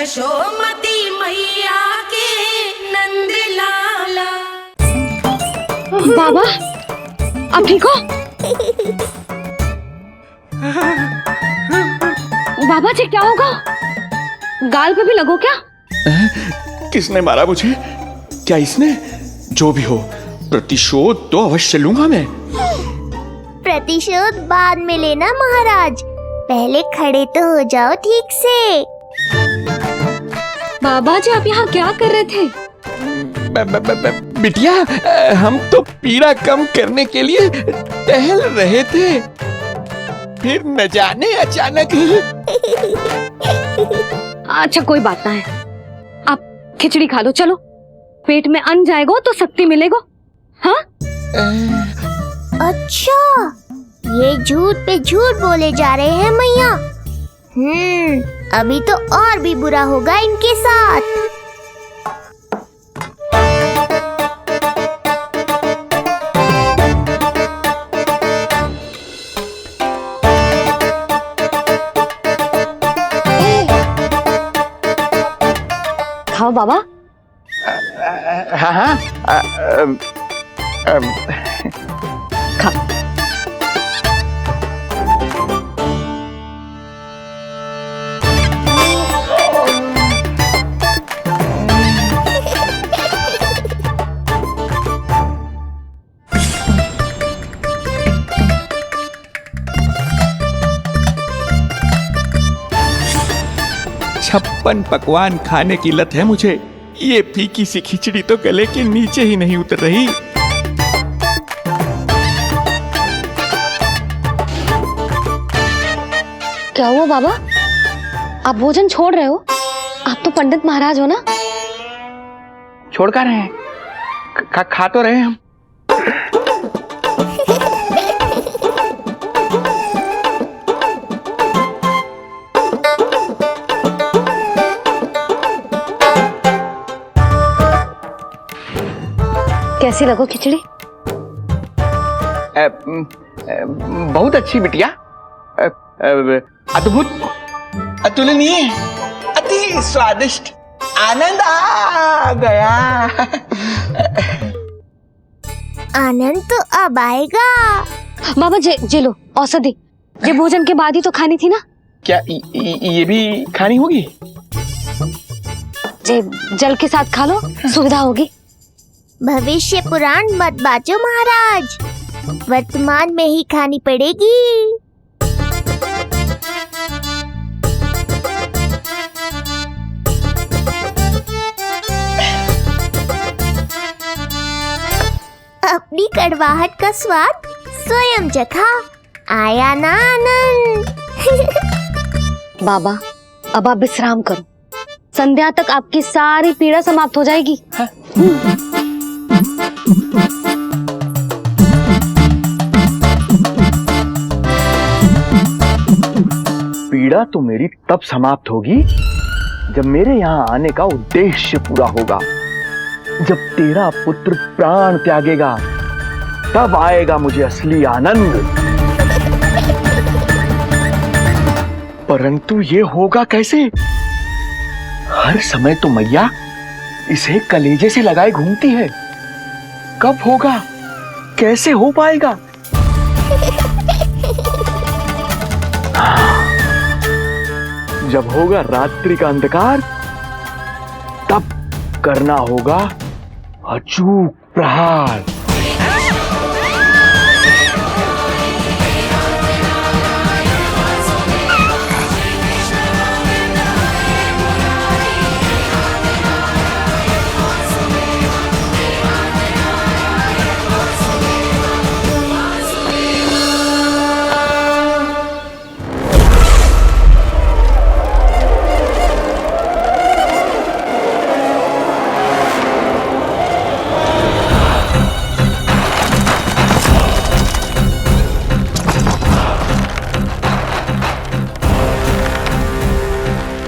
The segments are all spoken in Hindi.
यशोमती मैया के नंद लाला। बाबा आप ठीक हो? बाबा जी क्या होगा? गाल पे भी लगो क्या? किसने मारा मुझे? क्या इसने? जो भी हो, प्रतिशोध तो अवश्य लूंगा मैं। प्रतिशोध बाद में लेना महाराज, पहले खड़े तो हो जाओ ठीक से। बाबा जी आप यहाँ क्या कर रहे थे? बिटिया, हम तो पीड़ा कम करने के लिए टहल रहे थे, फिर न जाने अचानक ही। अच्छा कोई बात ना है, आप खिचड़ी खा लो, चलो पेट में अन्न जाएगा तो शक्ति मिलेगा। हाँ? अच्छा, ये झूठ पे झूठ बोले जा रहे हैं मैया। अभी तो और भी बुरा होगा इनके साथ। खाओ बाबा। हाँ, खा। छप्पन पकवान खाने की लत है मुझे। ये फीकी सी खिचड़ी तो गले के नीचे ही नहीं उतर रही। क्या हुआ बाबा? आप भोजन छोड़ रहे हो? आप तो पंडित महाराज हो ना? छोड़ कर रहे हैं, खा तो रहे हम। कैसी लगो खिचड़ी? बहुत अच्छी बिटिया, अद्भुत, अतुलनीय, अति स्वादिष्ट, आनंद आ गया। आनंद तो अब आएगा। बाबा जे लो औषधि, ये भोजन के बाद ही तो खानी थी ना? क्या ये भी खानी होगी? जे जल के साथ खा लो, सुविधा होगी। भविष्य पुराण मत बाचो महाराज, वर्तमान में ही खानी पड़ेगी। अपनी कड़वाहट का स्वाद स्वयं चखा, आया ना आनंद। बाबा अब आप विश्राम करो, संध्या तक आपकी सारी पीड़ा समाप्त हो जाएगी। पीड़ा तो मेरी तब समाप्त होगी जब मेरे यहाँ आने का उद्देश्य पूरा होगा। जब तेरा पुत्र प्राण त्यागेगा, तब आएगा मुझे असली आनंद। परंतु ये होगा कैसे? हर समय तो मैया इसे कलेजे से लगाए घूमती है। कब होगा? कैसे हो पाएगा? जब होगा रात्रि का अंधकार, तब करना होगा अचूक प्रहार।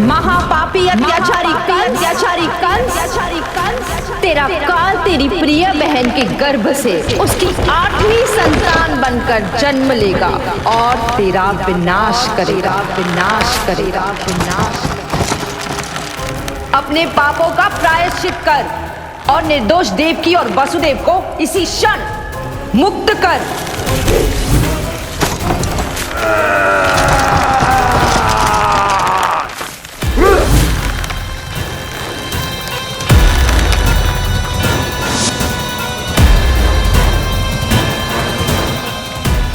महापापी अत्याचारी कंस, तेरा काल तेरी प्रिय बहन के गर्भ से उसकी 8वीं संतान बनकर जन्म लेगा और तेरा विनाश करेगा। अपने पापों का प्रायश्चित कर और निर्दोष देवकी और वसुदेव को इसी क्षण मुक्त कर।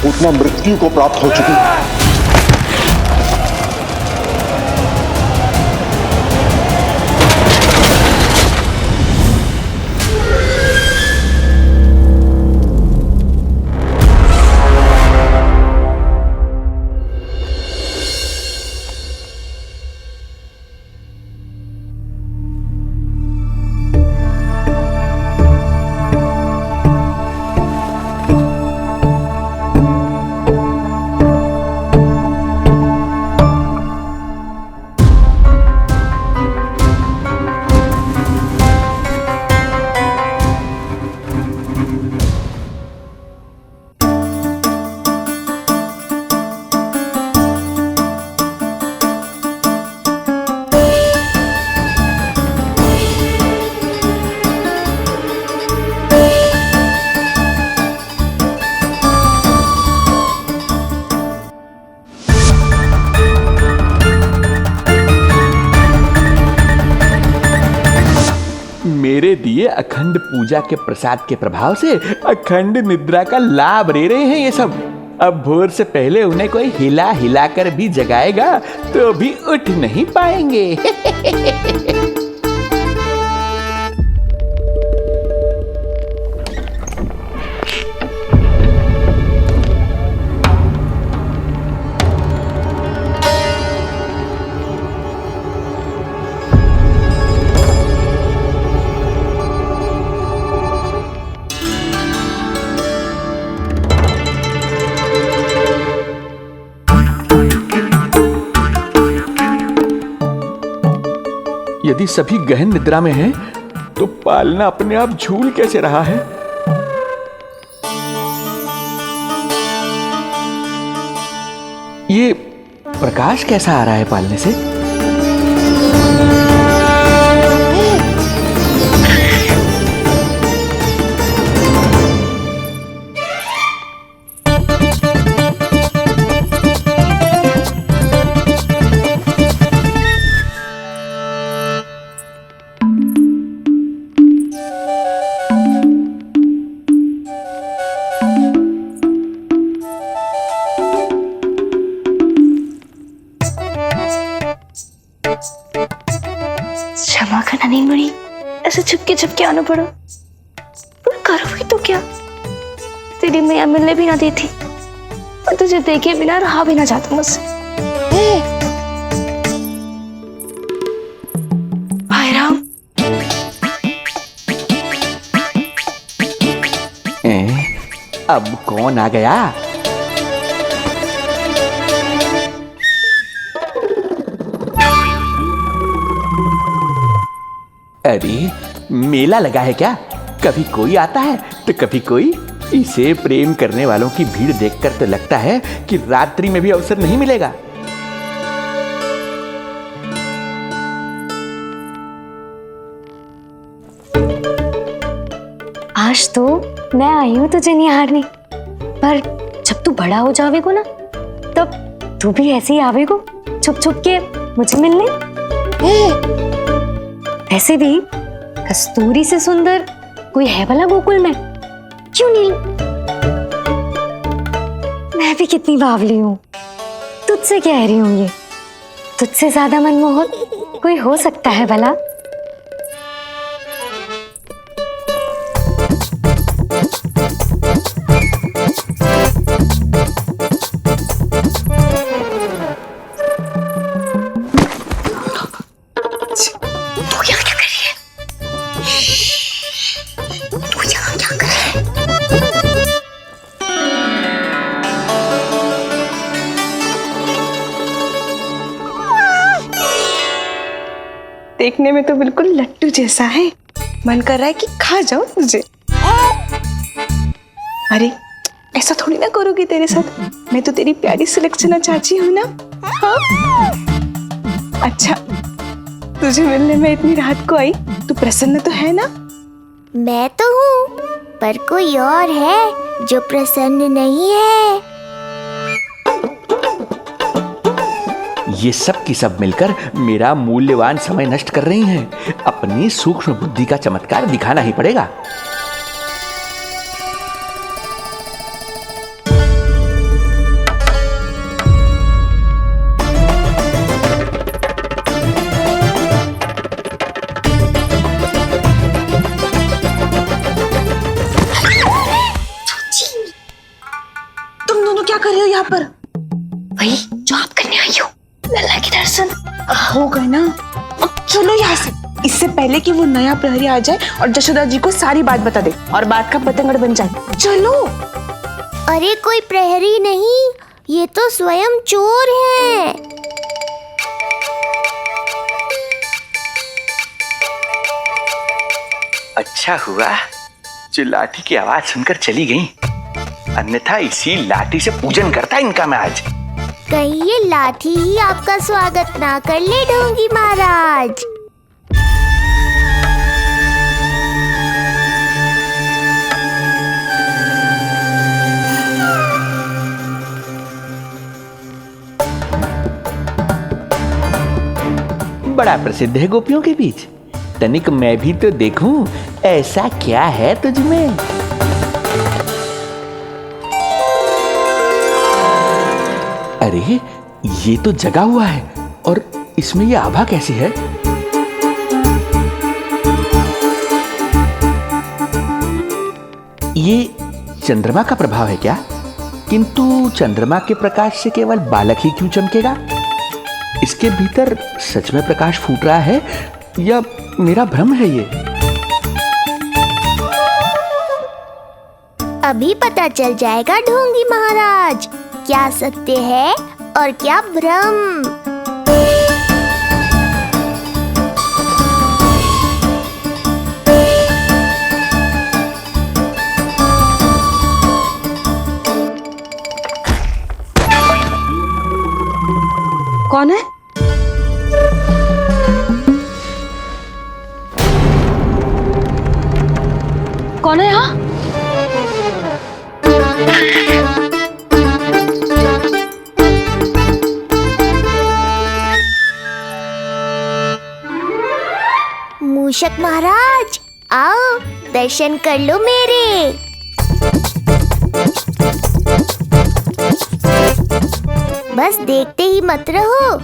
उतना मृत्यु को प्राप्त हो चुकी है। मेरे दिए अखंड पूजा के प्रसाद के प्रभाव से अखंड निद्रा का लाभ ले रहे हैं ये सब। अब भोर से पहले उन्हें कोई हिला हिलाकर भी जगाएगा तो भी उठ नहीं पाएंगे। यदि सभी गहन निद्रा में हैं, तो पालना अपने आप झूल कैसे रहा है? ये प्रकाश कैसा आ रहा है पालने से? क्षमा करना नहीं मुड़ी, ऐसे छुपके आना पड़ा। पर करोगी तो क्या? तेरी मैया मिलने भी ना देती और तुझे देखे बिना रहा भी ना जाता मुझसे। भाई राम, अब कौन आ गया? अरे मेला लगा है क्या? कभी कोई आता है तो कभी कोई। इसे प्रेम करने वालों की भीड़ देखकर तो लगता है कि रात्रि में भी अवसर नहीं मिलेगा। आज तो मैं आई हूँ तुझे निहारने, पर जब तू बड़ा हो जावेगो ना, तब तू भी ऐसे ही आवेगो छुप छुप के मुझे मिलने। ऐसे भी कस्तूरी से सुंदर कोई है भला गोकुल में? क्यों नहीं? मैं भी कितनी बावली हूँ, तुझसे कह रही हूँ। ये तुझसे ज्यादा मनमोहक कोई हो सकता है भला? देखने में तो बिल्कुल लट्टू जैसा है, मन कर रहा है कि खा जाऊं तुझे। अरे ऐसा थोड़ी ना करोगी तेरे साथ, मैं तो तेरी प्यारी सुलक्षणा चाची हूं ना। हाँ? अच्छा तुझे मिलने में इतनी रात को आई, तू प्रसन्न तो है ना? मैं तो हूँ, पर कोई और है जो प्रसन्न नहीं है। ये सब की सब मिलकर मेरा मूल्यवान समय नष्ट कर रही हैं। अपनी सूक्ष्म बुद्धि का चमत्कार दिखाना ही पड़ेगा। तुम दोनों क्या कर रहे हो यहाँ पर? वही जो आप करने आई हो, लल्ला के दर्शन। हो गए ना, अब चलो यहाँ से, इससे पहले कि वो नया प्रहरी आ जाए और जशोदा जी को सारी बात बता दे और बात का पतंगड़ बन जाए। चलो। अरे कोई प्रहरी नहीं, ये तो स्वयं चोर है। अच्छा हुआ जो लाठी की आवाज सुनकर चली गई, अन्यथा इसी लाठी से पूजन करता इनका मैं आज। कहीं ये लाठी ही आपका स्वागत ना कर ले ढोंगी महाराज। बड़ा प्रसिद्ध है गोपियों के बीच। तनिक मैं भी तो देखूं ऐसा क्या है तुझमें। अरे ये तो जगा हुआ है और इसमें ये आभा कैसी है? ये चंद्रमा का प्रभाव है क्या? किंतु चंद्रमा के प्रकाश से केवल बालक ही क्यों चमकेगा? इसके भीतर सच में प्रकाश फूट रहा है या मेरा भ्रम है ये? अभी पता चल जाएगा ढोंगी महाराज, क्या सत्य है और क्या भ्रम। कौन है? कौन है यहाँ? मूषक महाराज आओ, दर्शन कर लो मेरे। बस देखते ही मत रहो,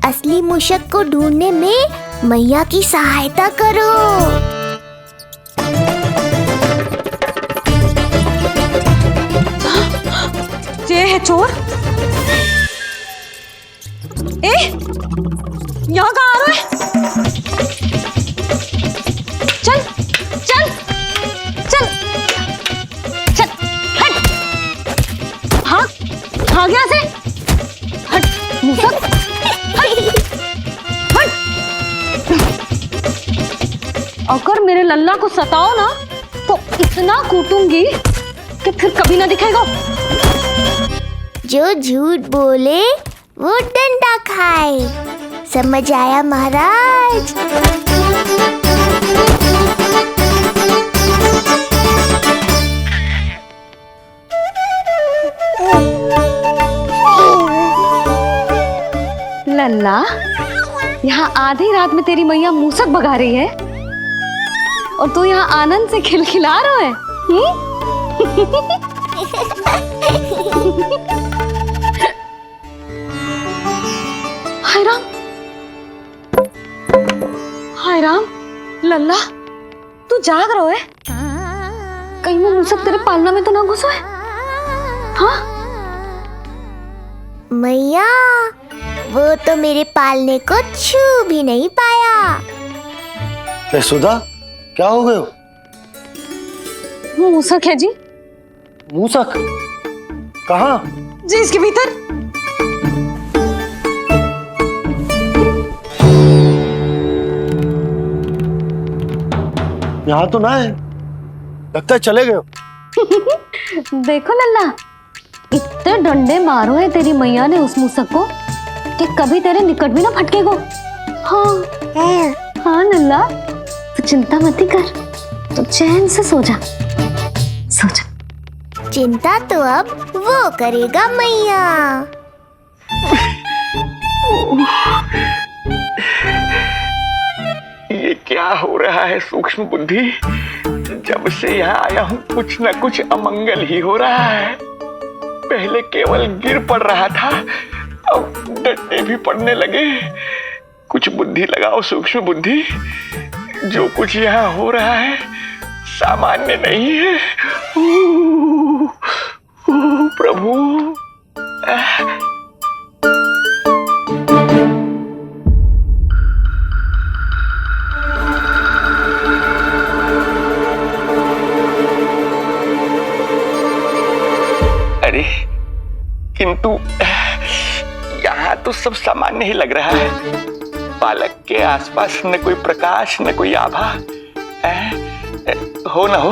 असली मूषक को ढूंढने में मैया की सहायता करो। ये है चोर। यहाँ कहाँ आ रहा है? चल चल चल चल, हट। हाँ भाग यहाँ से, हट मूसक, हट हट। अगर मेरे लल्ला को सताओ ना तो इतना कूटूंगी कि फिर कभी ना दिखेगा। जो झूठ बोले वो डंडा खाए, समझ आया महाराज? लल्ला, यहाँ आधी रात में तेरी मैया मूसक भगा रही है और तू यहाँ आनंद से खिलखिला रहा है। हाय राम, हाय राम। लल्ला तू जाग रहा है? कहीं वो मूसक तेरे पालना में तो ना घुसो है? हाँ मैया, वो तो मेरे पालने को छू भी नहीं पाया। सुधा, क्या हो गए हो? वो मूसक है जी। मूसक? कहाँ? जी इसके भीतर। यहाँ तो ना है, लगता है चले गए हो। देखो लल्ला, इतने डंडे मारो है तेरी मैया ने उस मूसक को कि कभी तेरे निकट भी ना फटकेगो। हाँ हाँ लल्ला, तू चिंता मत ही कर, तू चैन से सो जा, सो जा। चिंता तो अब वो करेगा मैया। ये क्या हो रहा है सूक्ष्म बुद्धि? जब से यहाँ आया हूँ कुछ न कुछ अमंगल ही हो रहा है। पहले केवल गिर पड़ रहा था, अब डंडे भी पड़ने लगे। कुछ बुद्धि लगाओ सूक्ष्म बुद्धि, जो कुछ यहाँ हो रहा है सामान्य नहीं है। प्रभु, अरे किंतु यहाँ तो सब सामान्य ही लग रहा है। बालक के आसपास न कोई प्रकाश न कोई आभा। हो न हो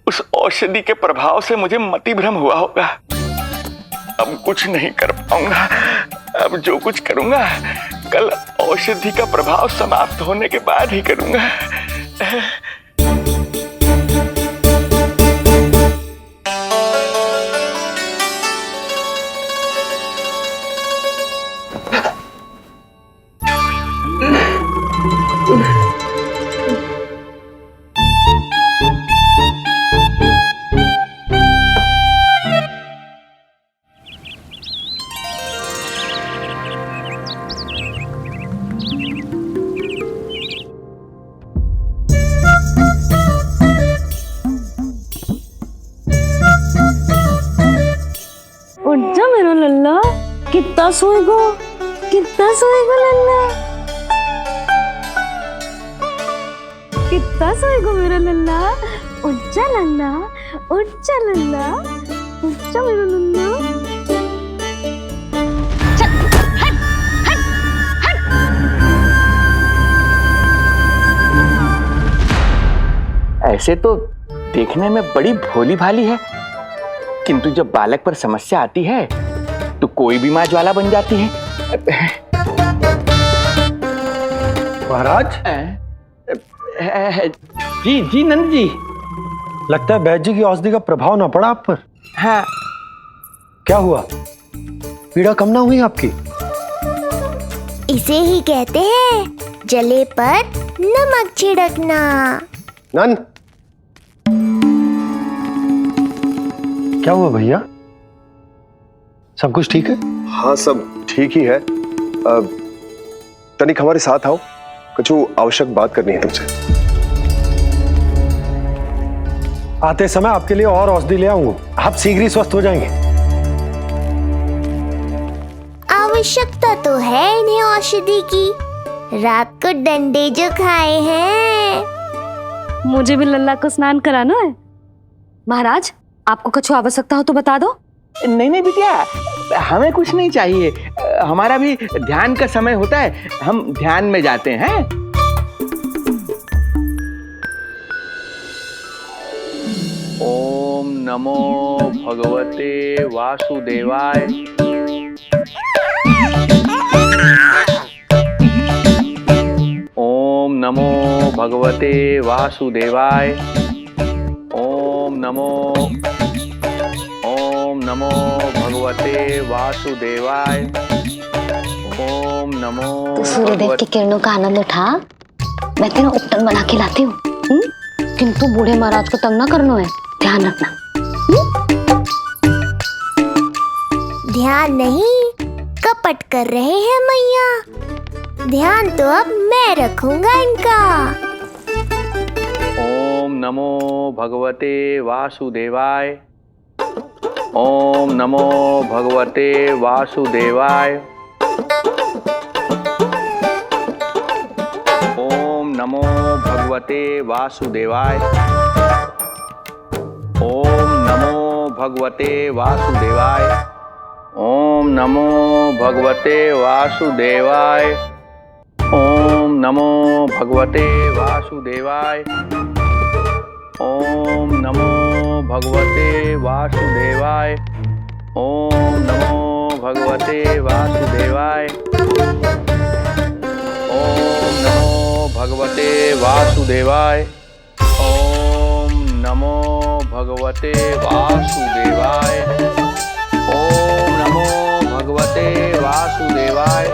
उस औषधि के प्रभाव से मुझे मति भ्रम हुआ होगा। अब कुछ नहीं कर पाऊंगा। अब जो कुछ करूंगा कल औषधि का प्रभाव समाप्त होने के बाद ही करूंगा। उठ जा मेरा लल्ला, कितना सोएगो लल्ला, कितना सोएगो मेरा लल्ला। उठ जा लल्ला, उठ जा लल्ला, उठ जा मेरा लल्ला। चल हट हट हट। ऐसे तो देखने में बड़ी भोली भाली है, किंतु जब बालक पर समस्या आती है तो कोई भी माँ ज्वाला बन जाती है। महाराज, जी जी नंद जी। लगता है वैद्य जी की औषधि का प्रभाव ना पड़ा आप पर। हाँ। क्या हुआ? पीड़ा कम ना हुई आपकी? इसे ही कहते हैं जले पर नमक छिड़कना। नंद, क्या हुआ भैया? सब कुछ ठीक है? हाँ सब ठीक ही है। तनिक हमारे साथ आओ, कुछ आवश्यक बात करनी है तुमसे। आते समय आपके लिए और औषधि ले आऊंगा, आप शीघ्र ही स्वस्थ हो जाएंगे। आवश्यकता तो है इन्हें औषधि की, रात को डंडे जो खाए हैं। मुझे भी लल्ला को स्नान कराना है। महाराज, आपको कुछ आवश्यकता हो तो बता दो। नहीं नहीं बिटिया, हमें कुछ नहीं चाहिए। हमारा भी ध्यान का समय होता है, हम ध्यान में जाते हैं। ओम नमो भगवते वासुदेवाय। ओम नमो भगवते वासुदेवाय। ओम नमो भगवते वासुदेवाय। ओम नमो। तो सूर्यदेव की किरणों का आनंद उठा, मैं तेरा उपटन बना के लाती हूँ। किंतु बूढ़े महाराज को तंग ना करना है, ध्यान रखना। ध्यान नहीं, कपट कर रहे हैं मैया। ध्यान तो अब मैं रखूंगा इनका। ओम नमो भगवते वासुदेवाय। ओम नमो भगवते वासुदेवाय। ओम नमो भगवते वासुदेवाय। ओम नमो भगवते वासुदेवाय। ओम नमो भगवते वासुदेवाय। ओम नमो भगवते वासुदेवाय। ओम नमो भगवते वासुदेवाय। ओम नमो भगवते वासुदेवाय। भगवते वासुदेवाय। ओम नमो भगवते वासुदेवाय। ओम नमो भगवते वासुदेवाय।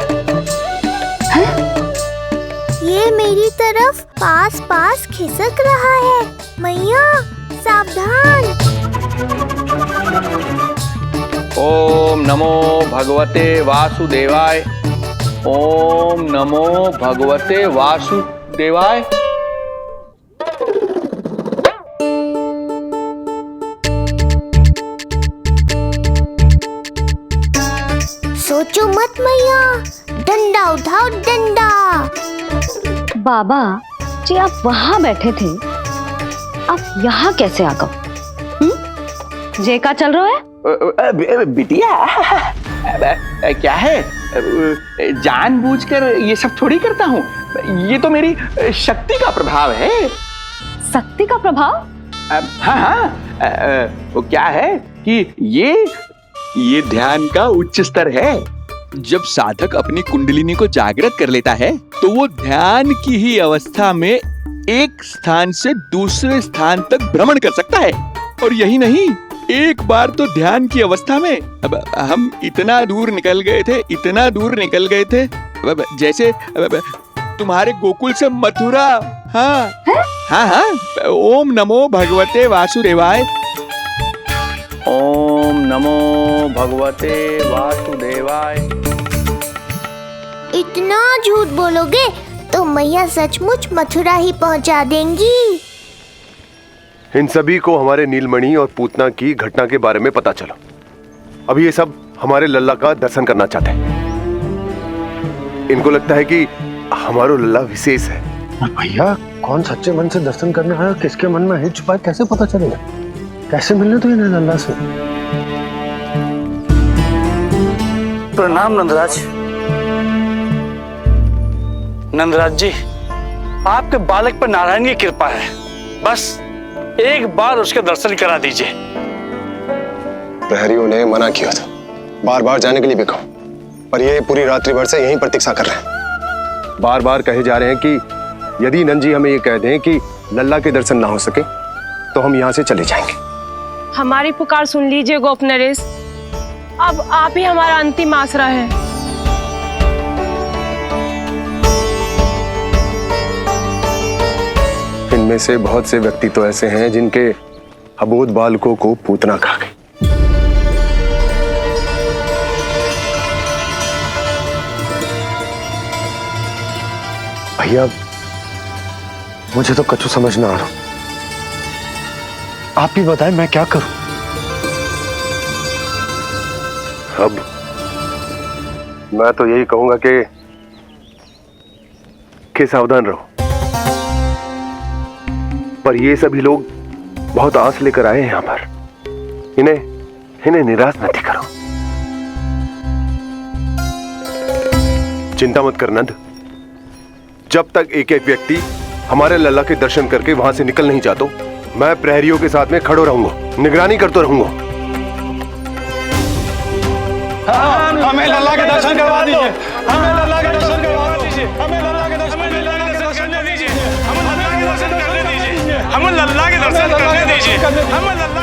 ये मेरी तरफ पास पास खिसक रहा है। मैया सावधान। ओम नमो भगवते वासुदेवाय। ओम नमो भगवते वासुदेवाय। सोचो मत मैया, डंडा उठाओ डंडा। बाबा जी आप वहां बैठे थे, आप यहाँ कैसे आ गए? जे का चल रहा है? बिटिया क्या है, जानबूझकर ये सब थोड़ी करता हूँ। ये तो मेरी शक्ति का प्रभाव है। शक्ति का प्रभाव? हाँ हाँ, वो क्या है कि ये ध्यान का उच्च स्तर है। जब साधक अपनी कुंडलिनी को जागृत कर लेता है तो वो ध्यान की ही अवस्था में एक स्थान से दूसरे स्थान तक भ्रमण कर सकता है। और यही नहीं, एक बार तो ध्यान की अवस्था में अब हम इतना दूर निकल गए थे जैसे तुम्हारे गोकुल से मथुरा। हाँ हाँ। ओम नमो भगवते वासुदेवाय। ओम नमो भगवते वासुदेवाय। इतना झूठ बोलोगे तो मैया सचमुच मथुरा ही पहुंचा देंगी। इन सभी को हमारे नीलमणि और पूतना की घटना के बारे में पता चला। अभी ये सब हमारे लल्ला का दर्शन करना चाहते हैं। इनको लगता है कि हमारा लल्ला विशेष है। भैया कौन सच्चे मन से दर्शन करने आया, किसके मन में हित छुपा है, कैसे पता चलेगा? कैसे मिलने तो इन्हें लल्ला से? प्रणाम नंदराज। नंदराज जी, आपके बालक पर नारायण की कृपा है। बस एक बार उसके दर्शन करा दीजिए। प्रहरियों ने मना किया था, बार बार जाने के लिए भी कहा, पर ये पूरी रात्रि भर से यहीं प्रतीक्षा कर रहे हैं। बार बार कहे जा रहे हैं कि यदि नंद जी हमें ये कह दें कि लल्ला के दर्शन ना हो सके तो हम यहाँ से चले जाएंगे। हमारी पुकार सुन लीजिए गोप नरेश, अब आप ही हमारा अंतिम आसरा है। इनमें से बहुत से व्यक्ति तो ऐसे हैं जिनके अबोध बालकों को पूतना खा गई। भैया मुझे तो कछु समझ ना आ रहा। आप ही बताएं मैं क्या करूं? अब मैं तो यही कहूंगा कि सावधान रहो। पर ये सभी लोग बहुत आस लेकर आए हैं यहाँ पर। इन्हें निराश मत करो। चिंता मत कर नंद, जब तक एक एक व्यक्ति हमारे लल्ला के दर्शन करके वहां से निकल नहीं जाता, मैं प्रहरियों के साथ में खड़ो रहूंगा, निगरानी करता रहूंगा। हमें लल्ला के दर्शन करवा दीजिए। हमें लल्ला के दर्शन करवा दीजिए। हमें लल्ला के दर्शन करने दीजिए। हमें लल्ला के दर्शन करने दीजिए। हमें लल्ला के दर्शन करने दीजिए। हमें लल्ला